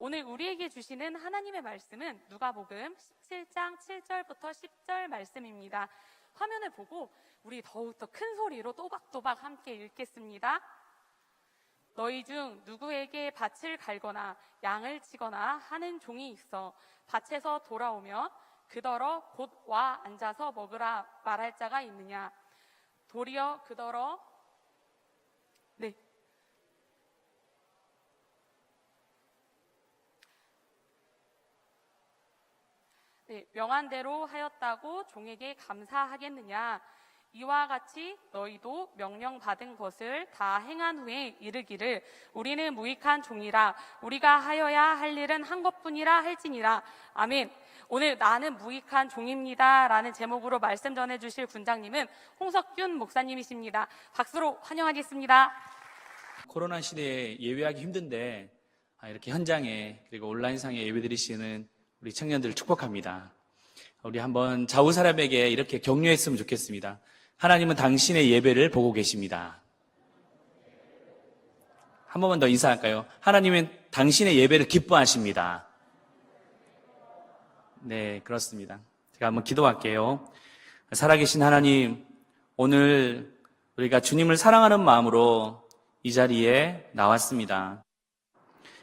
오늘 우리에게 주시는 하나님의 말씀은 누가복음 17장 7절부터 10절 말씀입니다. 화면을 보고 우리 더욱더 큰 소리로 또박또박 함께 읽겠습니다. 너희 중 누구에게 밭을 갈거나 양을 치거나 하는 종이 있어 밭에서 돌아오면 그더러 곧 와 앉아서 먹으라 말할 자가 있느냐? 도리어 그더러 명한 대로 하였다고 종에게 감사하겠느냐? 이와 같이 너희도 명령받은 것을 다 행한 후에 이르기를 우리는 무익한 종이라 우리가 하여야 할 일은 한 것뿐이라 할지니라. 아멘. 오늘 나는 무익한 종입니다 라는 제목으로 말씀 전해주실 군장님은 홍석균 목사님이십니다. 박수로 환영하겠습니다. 코로나 시대에 예배하기 힘든데 이렇게 현장에 그리고 온라인상에 예배드리시는 우리 청년들을 축복합니다. 우리 한번 좌우 사람에게 이렇게 격려했으면 좋겠습니다. 하나님은 당신의 예배를 보고 계십니다. 한 번만 더 인사할까요? 하나님은 당신의 예배를 기뻐하십니다. 네, 그렇습니다. 제가 한번 기도할게요. 살아계신 하나님, 오늘 우리가 주님을 사랑하는 마음으로 이 자리에 나왔습니다.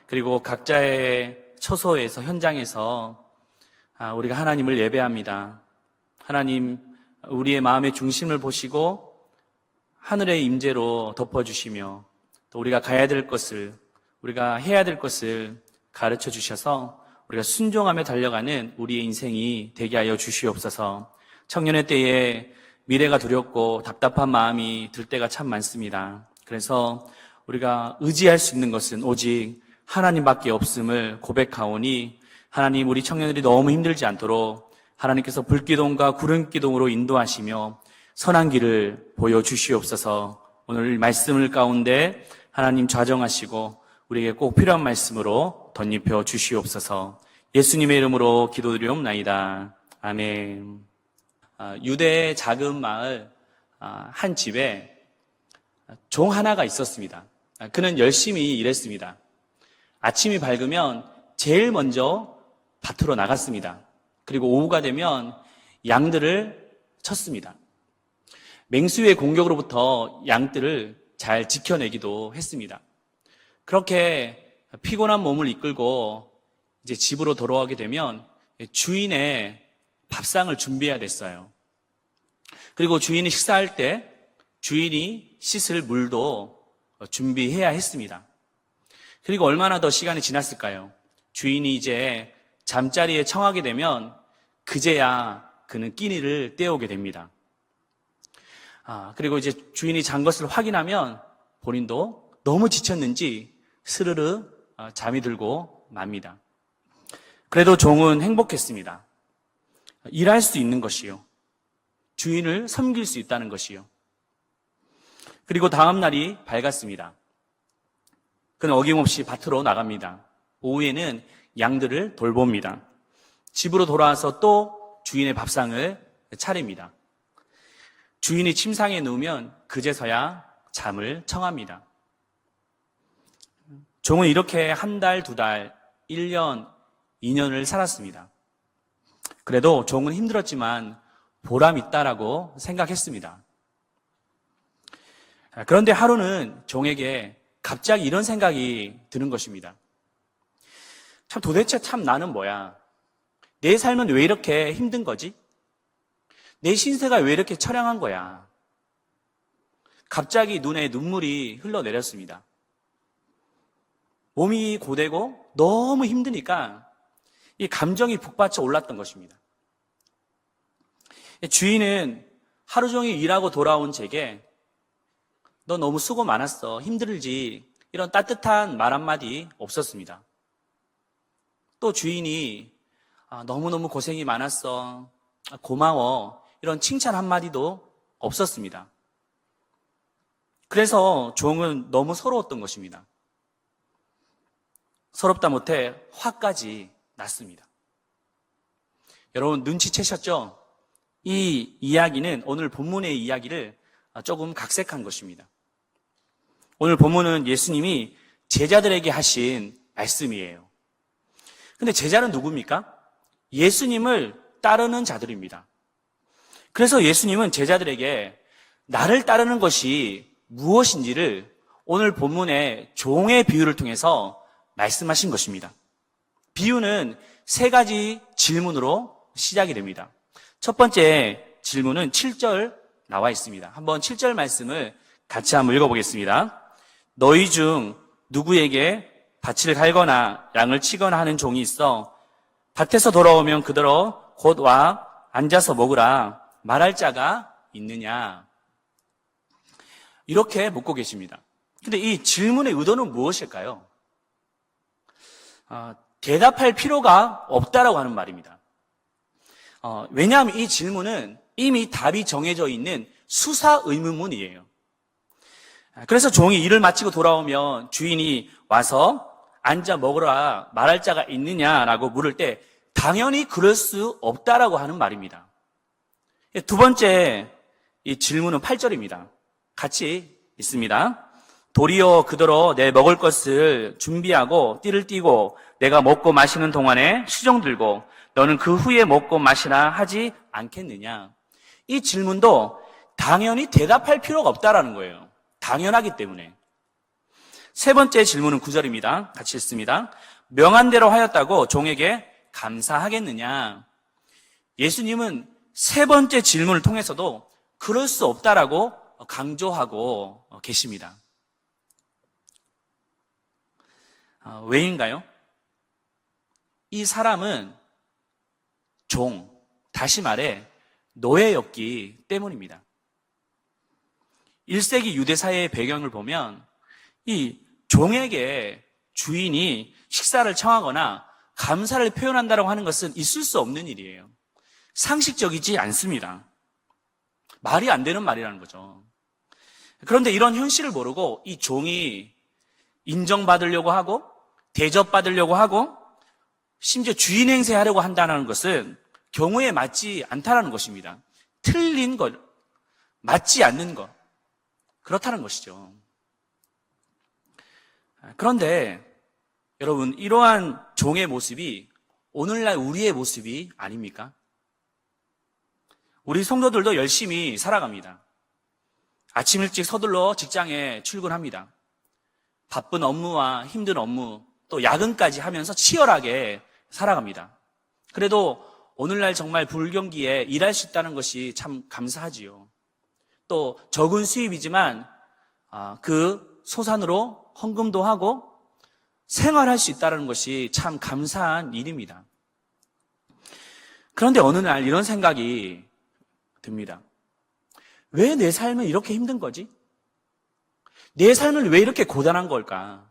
그리고 각자의 처소에서, 현장에서 우리가 하나님을 예배합니다. 하나님, 우리의 마음의 중심을 보시고 하늘의 임재로 덮어주시며 또 우리가 가야 될 것을, 우리가 해야 될 것을 가르쳐 주셔서 우리가 순종하며 달려가는 우리의 인생이 되게 하여 주시옵소서. 청년의 때에 미래가 두렵고 답답한 마음이 들 때가 참 많습니다. 그래서 우리가 의지할 수 있는 것은 오직 하나님밖에 없음을 고백하오니 하나님, 우리 청년들이 너무 힘들지 않도록 하나님께서 불기둥과 구름기둥으로 인도하시며 선한 길을 보여주시옵소서. 오늘 말씀을 가운데 하나님 좌정하시고 우리에게 꼭 필요한 말씀으로 덧입혀 주시옵소서. 예수님의 이름으로 기도드리옵나이다. 아멘. 유대의 작은 마을 한 집에 종 하나가 있었습니다. 그는 열심히 일했습니다. 아침이 밝으면 제일 먼저 밭으로 나갔습니다. 그리고 오후가 되면 양들을 쳤습니다. 맹수의 공격으로부터 양들을 잘 지켜내기도 했습니다. 그렇게 피곤한 몸을 이끌고 이제 집으로 돌아오게 되면 주인의 밥상을 준비해야 됐어요. 그리고 주인이 식사할 때 주인이 씻을 물도 준비해야 했습니다. 그리고 얼마나 더 시간이 지났을까요? 주인이 이제 잠자리에 청하게 되면 그제야 그는 끼니를 때우게 됩니다. 그리고 이제 주인이 잔 것을 확인하면 본인도 너무 지쳤는지 스르르 잠이 들고 맙니다. 그래도 종은 행복했습니다. 일할 수 있는 것이요. 주인을 섬길 수 있다는 것이요. 그리고 다음 날이 밝았습니다. 그는 어김없이 밭으로 나갑니다. 오후에는 양들을 돌봅니다. 집으로 돌아와서 또 주인의 밥상을 차립니다. 주인이 침상에 누우면 그제서야 잠을 청합니다. 종은 이렇게 한 달, 두 달, 1년, 2년을 살았습니다. 그래도 종은 힘들었지만 보람 있다라고 생각했습니다. 그런데 하루는 종에게 갑자기 이런 생각이 드는 것입니다. 도대체 나는 뭐야? 내 삶은 왜 이렇게 힘든 거지? 내 신세가 왜 이렇게 처량한 거야? 갑자기 눈에 눈물이 흘러내렸습니다. 몸이 고되고 너무 힘드니까 이 감정이 북받쳐 올랐던 것입니다. 주인은 하루 종일 일하고 돌아온 제게 너 너무 수고 많았어, 힘들지, 이런 따뜻한 말 한마디 없었습니다. 또 주인이 너무너무 고생이 많았어, 고마워, 이런 칭찬 한마디도 없었습니다. 그래서 종은 너무 서러웠던 것입니다. 서럽다 못해 화까지 났습니다. 여러분 눈치채셨죠? 이 이야기는 오늘 본문의 이야기를 조금 각색한 것입니다. 오늘 본문은 예수님이 제자들에게 하신 말씀이에요. 근데 제자는 누굽니까? 예수님을 따르는 자들입니다. 그래서 예수님은 제자들에게 나를 따르는 것이 무엇인지를 오늘 본문의 종의 비유를 통해서 말씀하신 것입니다. 비유는 세 가지 질문으로 시작이 됩니다. 첫 번째 질문은 7절 나와 있습니다. 한번 7절 말씀을 같이 한번 읽어보겠습니다. 너희 중 누구에게 밭을 갈거나 양을 치거나 하는 종이 있어 밭에서 돌아오면 그대로 곧 와 앉아서 먹으라 말할 자가 있느냐? 이렇게 묻고 계십니다. 근데 이 질문의 의도는 무엇일까요? 대답할 필요가 없다라고 하는 말입니다. 왜냐하면 이 질문은 이미 답이 정해져 있는 수사 의문문이에요. 그래서 종이 일을 마치고 돌아오면 주인이 와서 앉아 먹으라 말할 자가 있느냐라고 물을 때 당연히 그럴 수 없다라고 하는 말입니다. 두 번째 이 질문은 8절입니다. 같이 있습니다. 도리어 그대로 내 먹을 것을 준비하고 띠를 띠고 내가 먹고 마시는 동안에 수정 들고 너는 그 후에 먹고 마시라 하지 않겠느냐. 이 질문도 당연히 대답할 필요가 없다라는 거예요. 당연하기 때문에. 세 번째 질문은 9절입니다. 같이 읽습니다. 명한 대로 하였다고 종에게 감사하겠느냐. 예수님은 세 번째 질문을 통해서도 그럴 수 없다라고 강조하고 계십니다. 왜인가요? 이 사람은 종, 다시 말해 노예였기 때문입니다. 1세기 유대사회의 배경을 보면 이 종에게 주인이 식사를 청하거나 감사를 표현한다고 하는 것은 있을 수 없는 일이에요. 상식적이지 않습니다. 말이 안 되는 말이라는 거죠. 그런데 이런 현실을 모르고 이 종이 인정받으려고 하고 대접받으려고 하고 심지어 주인 행세하려고 한다는 것은 경우에 맞지 않다는 것입니다. 틀린 것, 맞지 않는 것, 그렇다는 것이죠. 그런데 여러분, 이러한 종의 모습이 오늘날 우리의 모습이 아닙니까? 우리 성도들도 열심히 살아갑니다. 아침 일찍 서둘러 직장에 출근합니다. 바쁜 업무와 힘든 업무, 또 야근까지 하면서 치열하게 살아갑니다. 그래도 오늘날 정말 불경기에 일할 수 있다는 것이 참 감사하지요. 또 적은 수입이지만 그 소산으로 헌금도 하고 생활할 수 있다는 것이 참 감사한 일입니다. 그런데 어느 날 이런 생각이 듭니다. 왜 내 삶은 이렇게 힘든 거지? 내 삶은 왜 이렇게 고단한 걸까?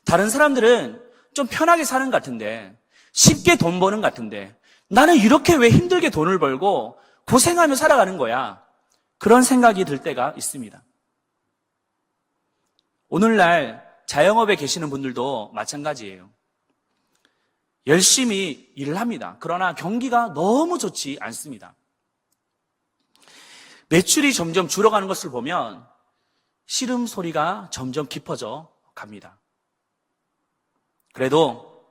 다른 사람들은 좀 편하게 사는 것 같은데, 쉽게 돈 버는 것 같은데, 나는 이렇게 왜 힘들게 돈을 벌고 고생하며 살아가는 거야? 그런 생각이 들 때가 있습니다. 오늘날 자영업에 계시는 분들도 마찬가지예요. 열심히 일을 합니다. 그러나 경기가 너무 좋지 않습니다. 매출이 점점 줄어가는 것을 보면 시름 소리가 점점 깊어져 갑니다. 그래도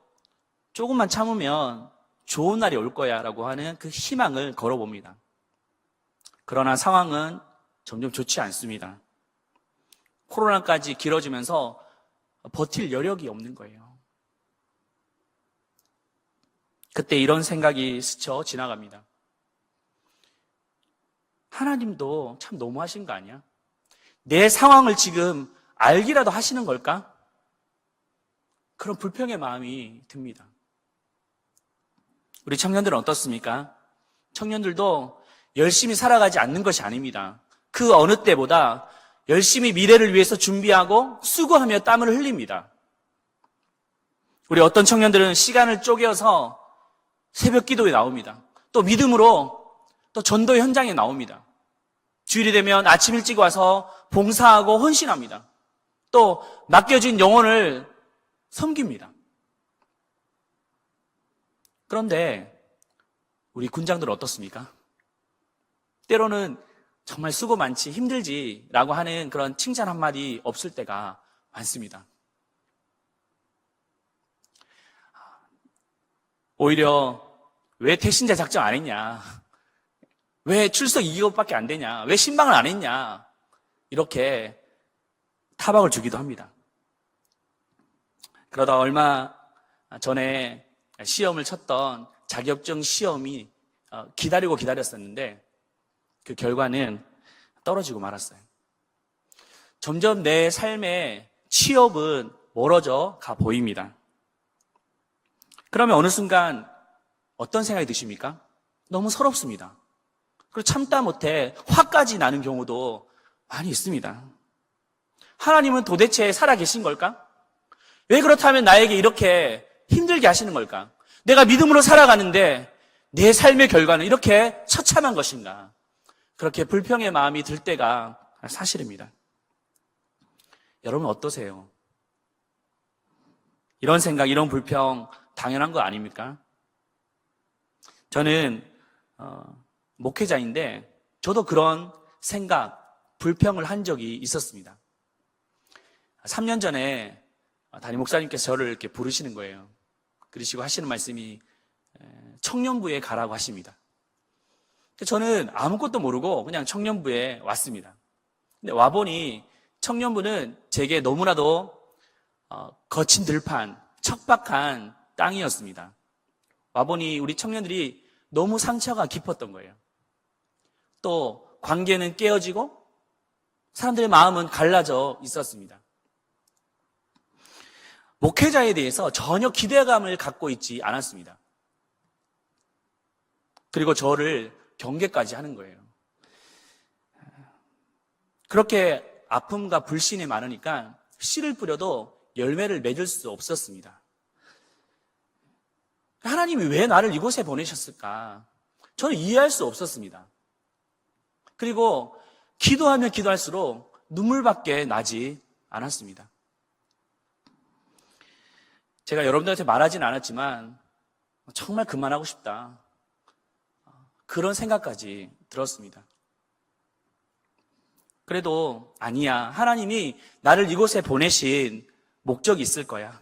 조금만 참으면 좋은 날이 올 거야 라고 하는 그 희망을 걸어봅니다. 그러나 상황은 점점 좋지 않습니다. 코로나까지 길어지면서 버틸 여력이 없는 거예요. 그때 이런 생각이 스쳐 지나갑니다. 하나님도 참 너무하신 거 아니야? 내 상황을 지금 알기라도 하시는 걸까? 그런 불평의 마음이 듭니다. 우리 청년들은 어떻습니까? 청년들도 열심히 살아가지 않는 것이 아닙니다. 그 어느 때보다 열심히 미래를 위해서 준비하고 수고하며 땀을 흘립니다. 우리 어떤 청년들은 시간을 쪼개어서 새벽 기도에 나옵니다. 또 믿음으로 또 전도 현장에 나옵니다. 주일이 되면 아침 일찍 와서 봉사하고 헌신합니다. 또 맡겨진 영혼을 섬깁니다. 그런데 우리 군장들은 어떻습니까? 때로는 정말 수고 많지 힘들지라고 하는 그런 칭찬 한마디 없을 때가 많습니다. 오히려 왜 태신자 작정 안 했냐? 왜 출석 2기업밖에 안 되냐? 왜 신방을 안 했냐? 이렇게 타박을 주기도 합니다. 그러다 얼마 전에 시험을 쳤던 자격증 시험이 기다리고 기다렸었는데 그 결과는 떨어지고 말았어요. 점점 내 삶의 취업은 멀어져 가 보입니다. 그러면 어느 순간 어떤 생각이 드십니까? 너무 서럽습니다. 그리고 참다 못해 화까지 나는 경우도 많이 있습니다. 하나님은 도대체 살아계신 걸까? 왜 그렇다면 나에게 이렇게 힘들게 하시는 걸까? 내가 믿음으로 살아가는데 내 삶의 결과는 이렇게 처참한 것인가? 그렇게 불평의 마음이 들 때가 사실입니다. 여러분 어떠세요? 이런 생각, 이런 불평 당연한 거 아닙니까? 저는 목회자인데 저도 그런 생각, 불평을 한 적이 있었습니다. 3년 전에 담임 목사님께서 저를 이렇게 부르시는 거예요. 그러시고 하시는 말씀이 청년부에 가라고 하십니다. 저는 아무것도 모르고 그냥 청년부에 왔습니다. 근데 와보니 청년부는 제게 너무나도 거친 들판, 척박한 땅이었습니다. 와보니 우리 청년들이 너무 상처가 깊었던 거예요. 또 관계는 깨어지고 사람들의 마음은 갈라져 있었습니다. 목회자에 대해서 전혀 기대감을 갖고 있지 않았습니다. 그리고 저를 경계까지 하는 거예요. 그렇게 아픔과 불신이 많으니까 씨를 뿌려도 열매를 맺을 수 없었습니다. 하나님이 왜 나를 이곳에 보내셨을까? 저는 이해할 수 없었습니다. 그리고 기도하면 기도할수록 눈물밖에 나지 않았습니다. 제가 여러분들한테 말하진 않았지만 정말 그만하고 싶다. 그런 생각까지 들었습니다. 그래도 아니야. 하나님이 나를 이곳에 보내신 목적이 있을 거야.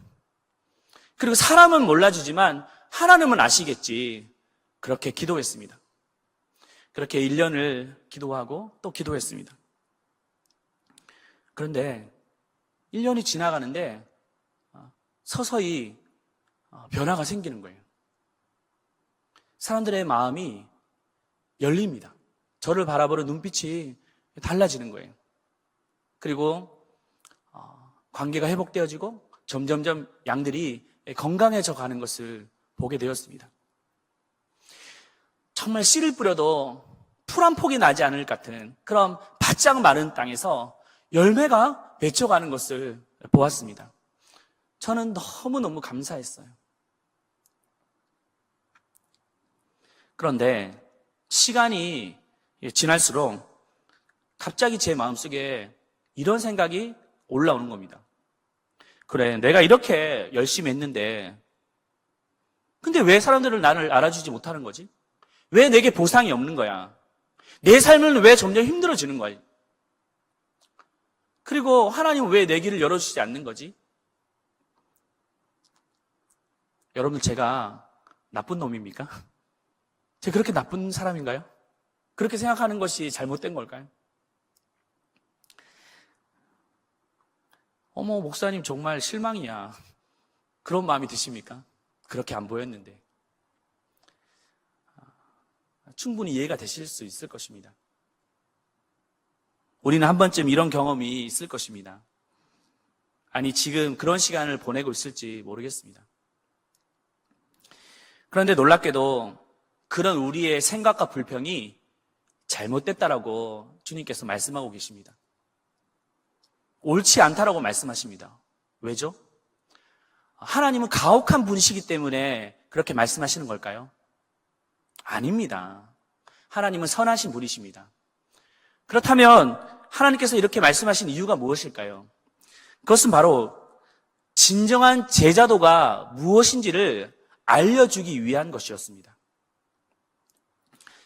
그리고 사람은 몰라주지만 하나님은 아시겠지. 그렇게 기도했습니다. 그렇게 1년을 기도하고 또 기도했습니다. 그런데 1년이 지나가는데 서서히 변화가 생기는 거예요. 사람들의 마음이 열립니다. 저를 바라보는 눈빛이 달라지는 거예요. 그리고 관계가 회복되어지고 점점점 양들이 건강해져 가는 것을 보게 되었습니다. 정말 씨를 뿌려도 풀 한 폭이 나지 않을 것 같은 그런 바짝 마른 땅에서 열매가 맺혀가는 것을 보았습니다. 저는 너무너무 감사했어요. 그런데 시간이 지날수록 갑자기 제 마음속에 이런 생각이 올라오는 겁니다. 그래, 내가 이렇게 열심히 했는데 근데 왜 사람들은 나를 알아주지 못하는 거지? 왜 내게 보상이 없는 거야? 내 삶은 왜 점점 힘들어지는 거야? 그리고 하나님은 왜 내 길을 열어주지 않는 거지? 여러분, 제가 나쁜 놈입니까? 제가 그렇게 나쁜 사람인가요? 그렇게 생각하는 것이 잘못된 걸까요? 어머, 목사님 정말 실망이야. 그런 마음이 드십니까? 그렇게 안 보였는데. 충분히 이해가 되실 수 있을 것입니다. 우리는 한 번쯤 이런 경험이 있을 것입니다. 아니, 지금 그런 시간을 보내고 있을지 모르겠습니다. 그런데 놀랍게도 그런 우리의 생각과 불평이 잘못됐다라고 주님께서 말씀하고 계십니다. 옳지 않다라고 말씀하십니다. 왜죠? 하나님은 가혹한 분이시기 때문에 그렇게 말씀하시는 걸까요? 아닙니다. 하나님은 선하신 분이십니다. 그렇다면 하나님께서 이렇게 말씀하신 이유가 무엇일까요? 그것은 바로 진정한 제자도가 무엇인지를 알려주기 위한 것이었습니다.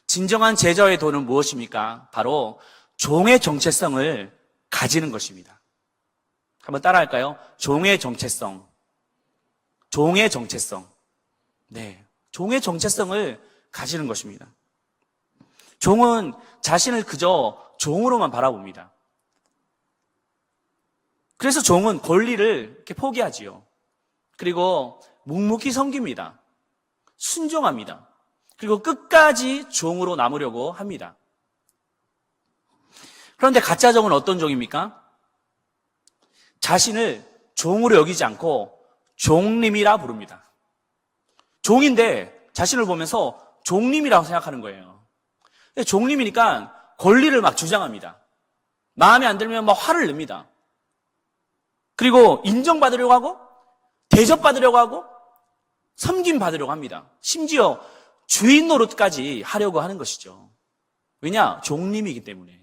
진정한 제자의 도는 무엇입니까? 바로 종의 정체성을 가지는 것입니다. 한번 따라할까요? 종의 정체성. 종의 정체성. 네. 종의 정체성을 가지는 것입니다. 종은 자신을 그저 종으로만 바라봅니다. 그래서 종은 권리를 이렇게 포기하지요. 그리고 묵묵히 섬깁니다. 순종합니다. 그리고 끝까지 종으로 남으려고 합니다. 그런데 가짜 종은 어떤 종입니까? 자신을 종으로 여기지 않고 종님이라 부릅니다. 종인데 자신을 보면서 종님이라고 생각하는 거예요. 종님이니까 권리를 막 주장합니다. 마음에 안 들면 막 화를 냅니다. 그리고 인정받으려고 하고 대접받으려고 하고 섬김받으려고 합니다. 심지어 주인 노릇까지 하려고 하는 것이죠. 왜냐? 종님이기 때문에.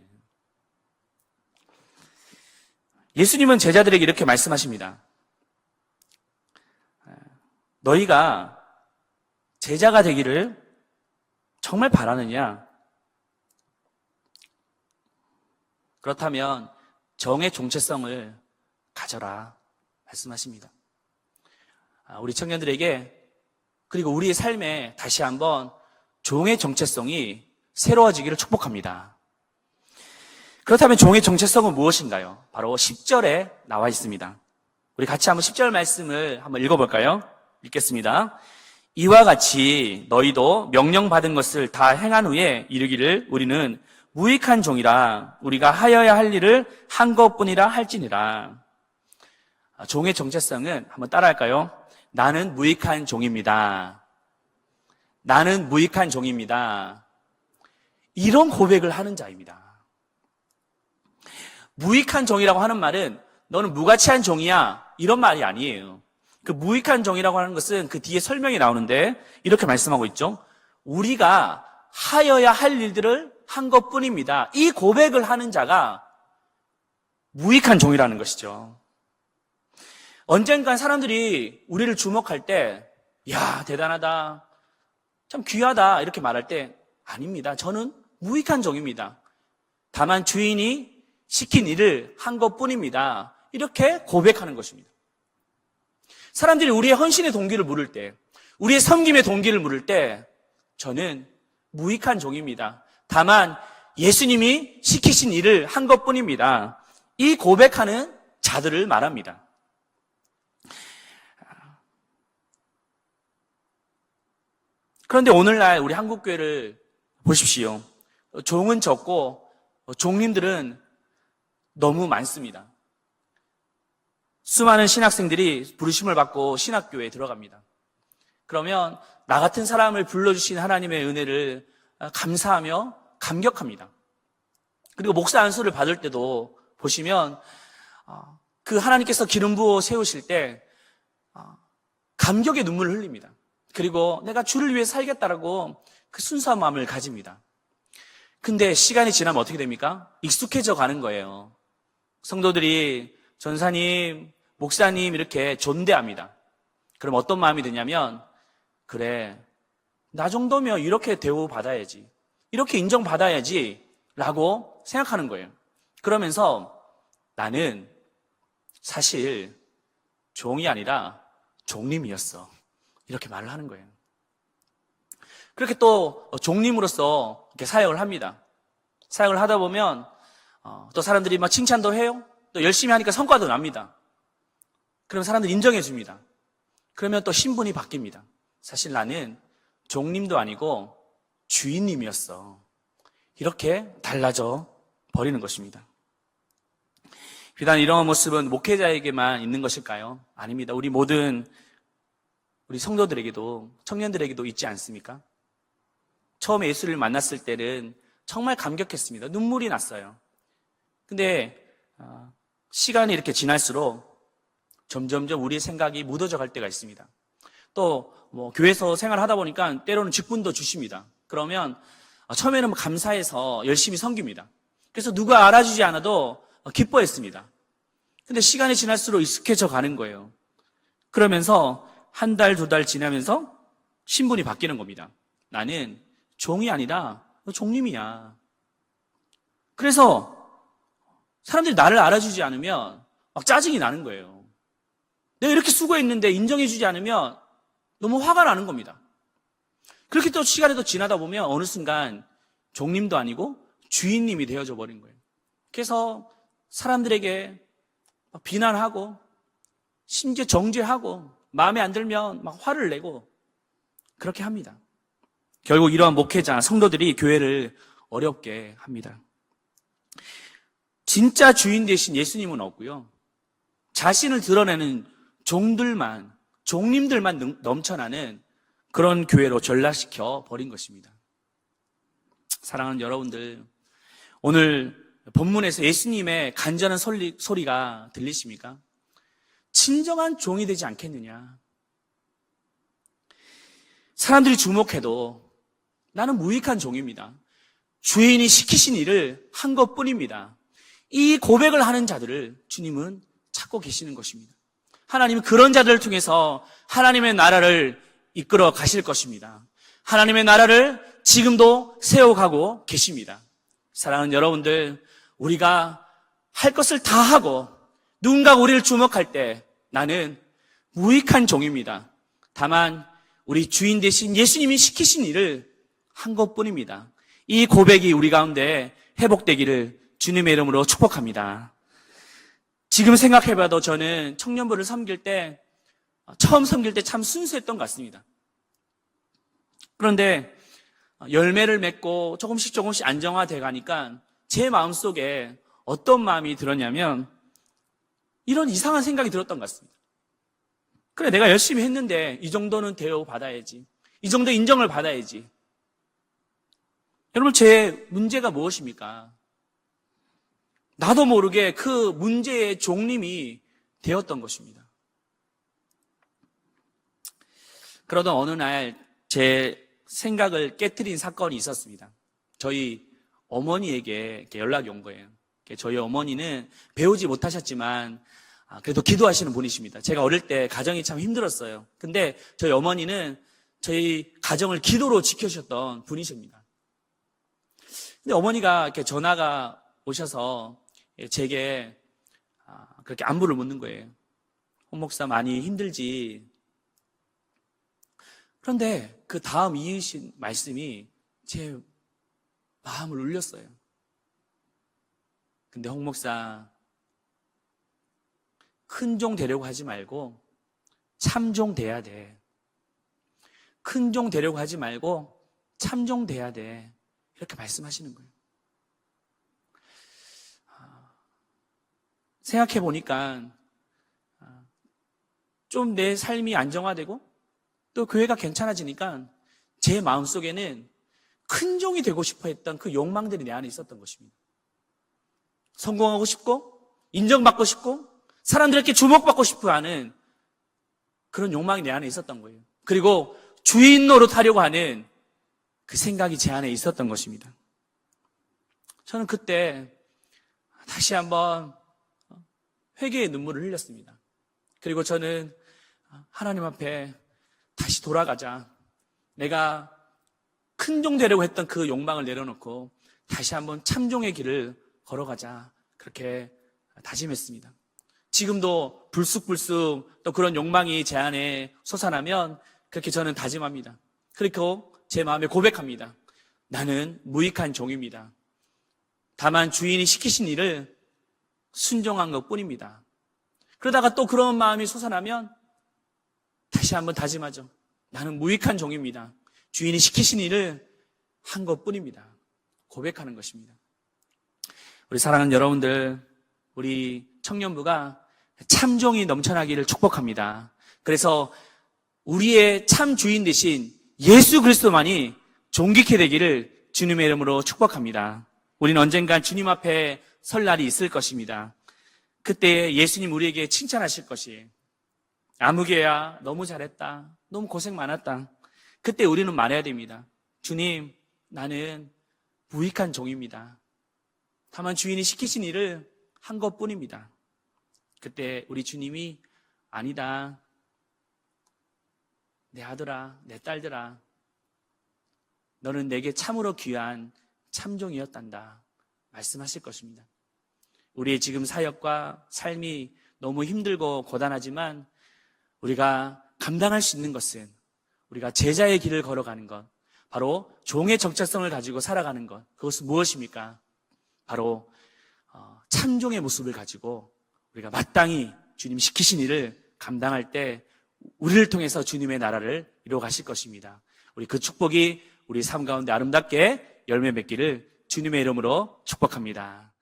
예수님은 제자들에게 이렇게 말씀하십니다. 너희가 제자가 되기를 정말 바라느냐? 그렇다면 정의 정체성을 가져라 말씀하십니다. 우리 청년들에게 그리고 우리의 삶에 다시 한번 종의 정체성이 새로워지기를 축복합니다. 그렇다면 종의 정체성은 무엇인가요? 바로 10절에 나와 있습니다. 우리 같이 한번 10절 말씀을 한번 읽어볼까요? 읽겠습니다. 이와 같이 너희도 명령받은 것을 다 행한 후에 이르기를 우리는 무익한 종이라 우리가 하여야 할 일을 한 것뿐이라 할지니라. 종의 정체성은 한번 따라할까요? 나는 무익한 종입니다. 나는 무익한 종입니다. 이런 고백을 하는 자입니다. 무익한 종이라고 하는 말은 너는 무가치한 종이야 이런 말이 아니에요. 그 무익한 종이라고 하는 것은 그 뒤에 설명이 나오는데 이렇게 말씀하고 있죠. 우리가 하여야 할 일들을 한 것뿐입니다. 이 고백을 하는 자가 무익한 종이라는 것이죠. 언젠간 사람들이 우리를 주목할 때 야, 대단하다, 참 귀하다 이렇게 말할 때 아닙니다. 저는 무익한 종입니다. 다만 주인이 시킨 일을 한 것뿐입니다. 이렇게 고백하는 것입니다. 사람들이 우리의 헌신의 동기를 물을 때, 우리의 섬김의 동기를 물을 때 저는 무익한 종입니다. 다만 예수님이 시키신 일을 한 것뿐입니다. 이 고백하는 자들을 말합니다. 그런데 오늘날 우리 한국교회를 보십시오. 종은 적고 종님들은 너무 많습니다. 수많은 신학생들이 부르심을 받고 신학교에 들어갑니다. 그러면 나 같은 사람을 불러주신 하나님의 은혜를 감사하며 감격합니다. 그리고 목사 안수를 받을 때도 보시면 그 하나님께서 기름 부어 세우실 때 감격의 눈물을 흘립니다. 그리고 내가 주를 위해 살겠다라고 그 순수한 마음을 가집니다. 근데 시간이 지나면 어떻게 됩니까? 익숙해져 가는 거예요. 성도들이 전사님, 목사님 이렇게 존대합니다. 그럼 어떤 마음이 드냐면 그래, 나 정도면 이렇게 대우받아야지, 이렇게 인정받아야지 라고 생각하는 거예요. 그러면서 나는 사실 종이 아니라 종님이었어 이렇게 말을 하는 거예요. 그렇게 또 종님으로서 이렇게 사역을 합니다. 사역을 하다 보면 또 사람들이 막 칭찬도 해요. 또 열심히 하니까 성과도 납니다. 그러면 사람들이 인정해 줍니다. 그러면 또 신분이 바뀝니다. 사실 나는 종님도 아니고 주인님이었어. 이렇게 달라져 버리는 것입니다. 비단 이런 모습은 목회자에게만 있는 것일까요? 아닙니다. 우리 모든 우리 성도들에게도, 청년들에게도 있지 않습니까? 처음에 예수를 만났을 때는 정말 감격했습니다. 눈물이 났어요. 근데 시간이 이렇게 지날수록 점점점 우리의 생각이 묻어져 갈 때가 있습니다. 또 교회에서 생활하다 보니까 때로는 직분도 주십니다. 그러면 처음에는 감사해서 열심히 섬깁니다. 그래서 누가 알아주지 않아도 기뻐했습니다. 근데 시간이 지날수록 익숙해져 가는 거예요. 그러면서 한 달, 두 달 지나면서 신분이 바뀌는 겁니다. 나는 종이 아니라 종님이야. 그래서 사람들이 나를 알아주지 않으면 막 짜증이 나는 거예요. 내가 이렇게 수고했는데 인정해주지 않으면 너무 화가 나는 겁니다. 그렇게 또 시간이 더 지나다 보면 어느 순간 종님도 아니고 주인님이 되어져 버린 거예요. 그래서 사람들에게 막 비난하고 심지어 정죄하고 마음에 안 들면 막 화를 내고 그렇게 합니다. 결국 이러한 목회자, 성도들이 교회를 어렵게 합니다. 진짜 주인 되신 예수님은 없고요. 자신을 드러내는 종님들만 넘쳐나는 그런 교회로 전락시켜 버린 것입니다. 사랑하는 여러분들, 오늘 본문에서 예수님의 간절한 소리가 들리십니까? 진정한 종이 되지 않겠느냐? 사람들이 주목해도 나는 무익한 종입니다. 주인이 시키신 일을 한 것뿐입니다. 이 고백을 하는 자들을 주님은 찾고 계시는 것입니다. 하나님은 그런 자들을 통해서 하나님의 나라를 이끌어 가실 것입니다. 하나님의 나라를 지금도 세워가고 계십니다. 사랑하는 여러분들, 우리가 할 것을 다 하고 누군가 우리를 주목할 때 나는 무익한 종입니다. 다만 우리 주인 되신 예수님이 시키신 일을 한 것뿐입니다. 이 고백이 우리 가운데 회복되기를 주님의 이름으로 축복합니다. 지금 생각해봐도 저는 청년부를 처음 섬길 때 참 순수했던 것 같습니다. 그런데 열매를 맺고 조금씩 안정화돼 가니까 제 마음속에 어떤 마음이 들었냐면 이런 이상한 생각이 들었던 것 같습니다. 그래, 내가 열심히 했는데 이 정도는 대우받아야지. 이 정도 인정을 받아야지. 여러분, 제 문제가 무엇입니까? 나도 모르게 그 문제의 종님이 되었던 것입니다. 그러던 어느 날 제 생각을 깨트린 사건이 있었습니다. 저희 어머니에게 연락이 온 거예요. 저희 어머니는 배우지 못하셨지만 그래도 기도하시는 분이십니다. 제가 어릴 때 가정이 참 힘들었어요. 근데 저희 어머니는 저희 가정을 기도로 지켜주셨던 분이십니다. 근데 어머니가 이렇게 전화가 오셔서 제게 그렇게 안부를 묻는 거예요. 홍 목사 많이 힘들지? 그런데 그 다음 이으신 말씀이 제 마음을 울렸어요. 근데 홍 목사, 큰 종 되려고 하지 말고 참종 돼야 돼. 큰 종 되려고 하지 말고 참종 돼야 돼. 이렇게 말씀하시는 거예요. 생각해 보니까 좀 내 삶이 안정화되고 또 교회가 괜찮아지니까 제 마음속에는 큰 종이 되고 싶어 했던 그 욕망들이 내 안에 있었던 것입니다. 성공하고 싶고 인정받고 싶고 사람들에게 주목받고 싶어 하는 그런 욕망이 내 안에 있었던 거예요. 그리고 주인 노릇하려고 하는 그 생각이 제 안에 있었던 것입니다. 저는 그때 다시 한번 회개의 눈물을 흘렸습니다. 그리고 저는 하나님 앞에 다시 돌아가자. 내가 큰 종 되려고 했던 그 욕망을 내려놓고 다시 한번 참종의 길을 걸어가자. 그렇게 다짐했습니다. 지금도 불쑥불쑥 또 그런 욕망이 제 안에 솟아나면 그렇게 저는 다짐합니다. 그리고 제 마음에 고백합니다. 나는 무익한 종입니다. 다만 주인이 시키신 일을 순종한 것뿐입니다. 그러다가 또 그런 마음이 솟아나면 다시 한번 다짐하죠. 나는 무익한 종입니다. 주인이 시키신 일을 한 것뿐입니다. 고백하는 것입니다. 우리 사랑하는 여러분들, 우리 청년부가 참종이 넘쳐나기를 축복합니다. 그래서 우리의 참 주인 되신 예수 그리스도만이 존귀케 되기를 주님의 이름으로 축복합니다. 우리는 언젠간 주님 앞에 설 날이 있을 것입니다. 그때 예수님 우리에게 칭찬하실 것이에요. 아무개야, 너무 잘했다. 너무 고생 많았다. 그때 우리는 말해야 됩니다. 주님, 나는 무익한 종입니다. 다만 주인이 시키신 일을 한 것뿐입니다. 그때 우리 주님이 아니다. 내 아들아, 내 딸들아, 너는 내게 참으로 귀한 참종이었단다. 말씀하실 것입니다. 우리의 지금 사역과 삶이 너무 힘들고 고단하지만 우리가 감당할 수 있는 것은 우리가 제자의 길을 걸어가는 것, 바로 종의 정체성을 가지고 살아가는 것. 그것은 무엇입니까? 바로 참종의 모습을 가지고 우리가 마땅히 주님 시키신 일을 감당할 때 우리를 통해서 주님의 나라를 이루어 가실 것입니다. 우리 그 축복이 우리 삶 가운데 아름답게 열매 맺기를 주님의 이름으로 축복합니다.